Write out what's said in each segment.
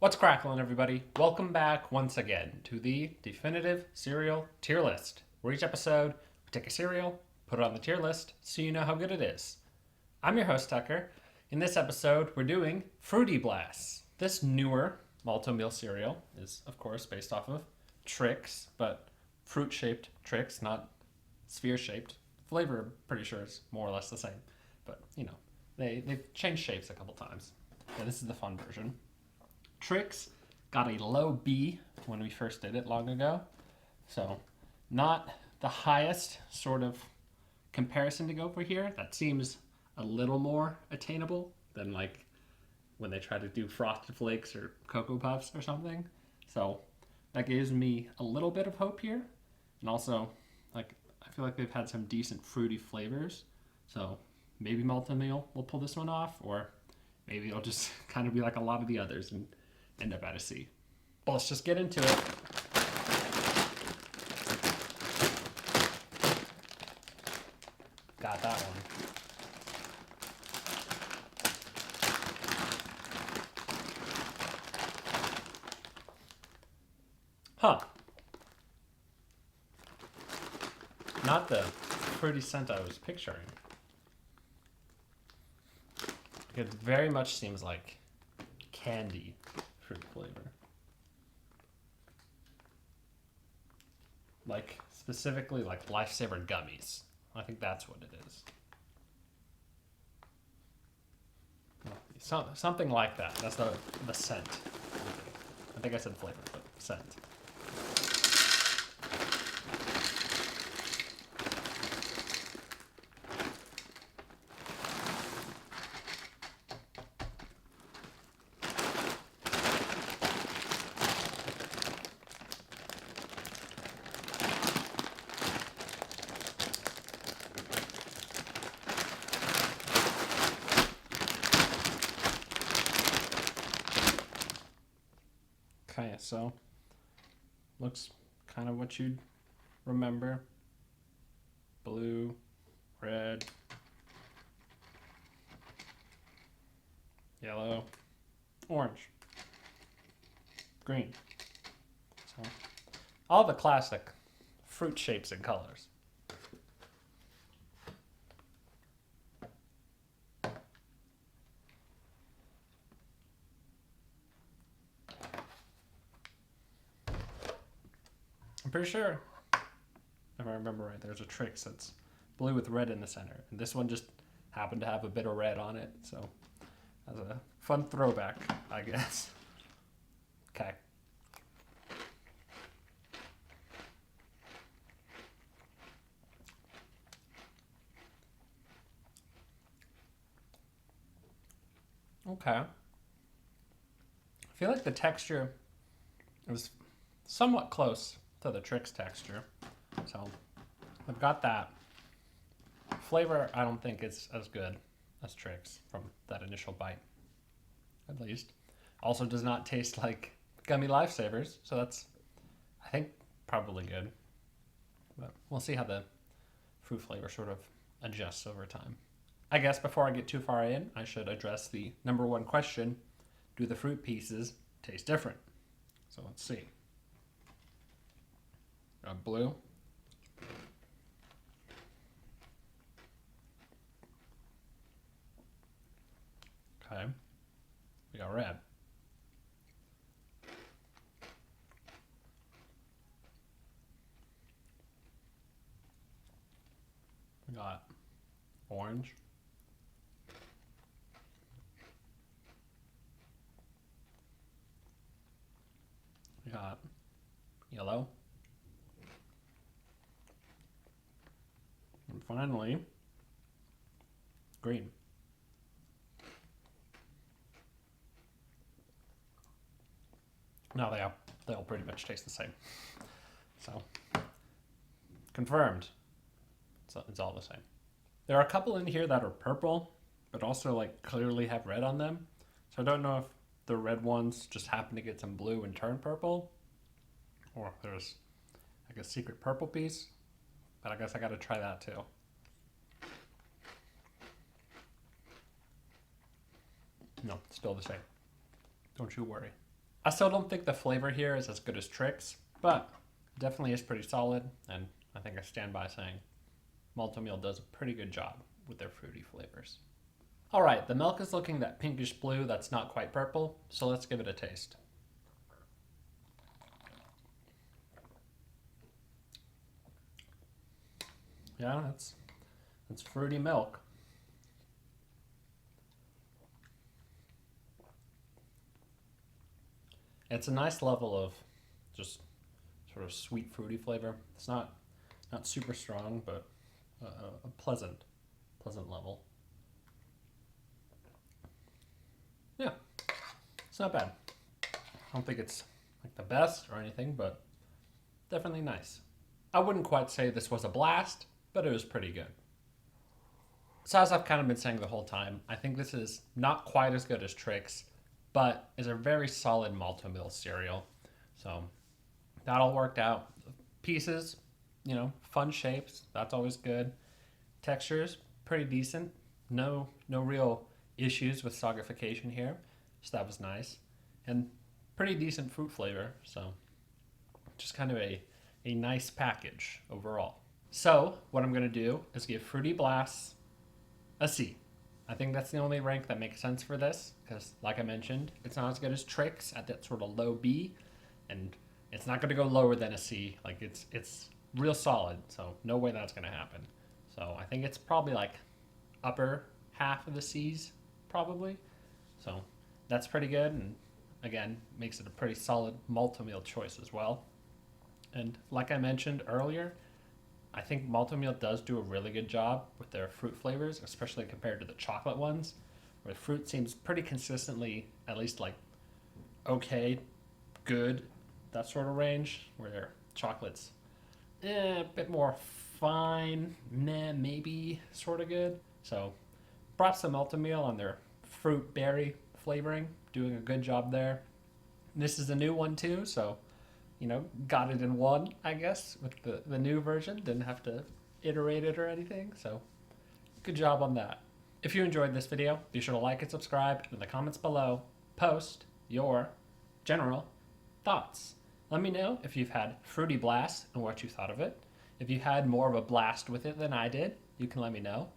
What's crackling, everybody? Welcome back once again to the definitive cereal tier list, where each episode we take a cereal, put it on the tier list, so you know how good it is. I'm your host, Tucker. In this episode, we're doing Fruity Blasts. This newer Malt O Meals cereal is, of course, based off of Trix, but fruit-shaped Trix, not sphere-shaped. Flavor, I'm pretty sure, is more or less the same, but they've changed shapes a couple times. Yeah, this is the fun version. Trix got a low B when we first did it long ago. So not the highest sort of comparison to go for here. That seems a little more attainable than like when they try to do Frosted Flakes or Cocoa Puffs or something. So that gives me a little bit of hope here. And also, like, I feel like they've had some decent fruity flavors. So maybe Malt O Meal will pull this one off, or maybe it'll just kind of be like a lot of the others and end up at a C. Well, let's just get into it. Got that one. Huh. Not the fruity scent I was picturing. It very much seems like candy fruit flavor. Like, specifically like Lifesaver gummies. I think that's what it is. Something like that. That's the scent. I think I said flavor, but scent. Okay, so looks kind of what you'd remember. Blue, red, yellow, orange, green. So all the classic fruit shapes and colors. I'm pretty sure, if I remember right, there's a Trix that's blue with red in the center. And this one just happened to have a bit of red on it. So that's a fun throwback, I guess. Okay. Okay. I feel like the texture is somewhat close to the Trix texture. So I've got that. Flavor, I don't think is as good as Trix from that initial bite, at least. Also does not taste like gummy Lifesavers, so that's, I think, probably good. But we'll see how the fruit flavor sort of adjusts over time. I guess before I get too far in, I should address the number one question. Do the fruit pieces taste different? So let's see. Got blue. Okay. We got red. We got orange. We got yellow. And finally, green. No, they all pretty much taste the same. So, confirmed. It's all the same. There are a couple in here that are purple, but also like clearly have red on them. So I don't know if the red ones just happen to get some blue and turn purple, or if there's like a secret purple piece. But I guess I gotta try that too. No, still the same. Don't you worry. I still don't think the flavor here is as good as Trix, but definitely is pretty solid, and I think I stand by saying Malt O Meal does a pretty good job with their fruity flavors. All right, the milk is looking that pinkish blue that's not quite purple, so let's give it a taste. Yeah, that's fruity milk. It's a nice level of just sort of sweet fruity flavor. It's not super strong, but a pleasant level. Yeah, it's not bad. I don't think it's like the best or anything, but definitely nice. I wouldn't quite say this was a blast, but it was pretty good. So as I've kind of been saying the whole time, I think this is not quite as good as Trix, but is a very solid Malt O Meals cereal. So that all worked out. Pieces, fun shapes. That's always good. Textures, pretty decent. No real issues with soggification here, so that was nice. And pretty decent fruit flavor, so just kind of a nice package overall. So what I'm going to do is give Fruity Blasts a C. I think that's the only rank that makes sense for this, because like I mentioned, it's not as good as Trix at that sort of low B, and it's not going to go lower than a C. Like it's real solid, so no way that's going to happen. So I think it's probably like upper half of the C's, probably. So that's pretty good, and again, makes it a pretty solid Malt O Meal choice as well. And like I mentioned earlier, I think Malt O Meal does do a really good job with their fruit flavors, especially compared to the chocolate ones, where the fruit seems pretty consistently, at least like okay, good, that sort of range, where their chocolate's a bit more fine, maybe sort of good. So props to Malt O Meal on their fruit berry flavoring, doing a good job there. This is a new one too, so got it in one, I guess, with the new version. Didn't have to iterate it or anything, so good job on that. If you enjoyed this video, be sure to like and subscribe, and in the comments below, post your general thoughts. Let me know if you've had Fruity Blast and what you thought of it. If you had more of a blast with it than I did, you can let me know.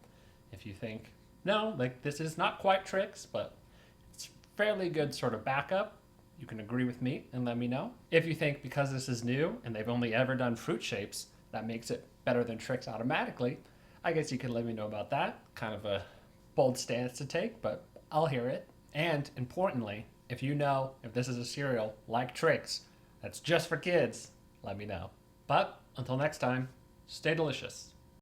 If you think, no, like this is not quite Trix, but it's fairly good sort of backup, you can agree with me and let me know. If you think because this is new and they've only ever done fruit shapes, that makes it better than Trix automatically, I guess you can let me know about that. Kind of a bold stance to take, but I'll hear it. And importantly, if you know if this is a cereal like Trix that's just for kids, let me know. But until next time, stay delicious.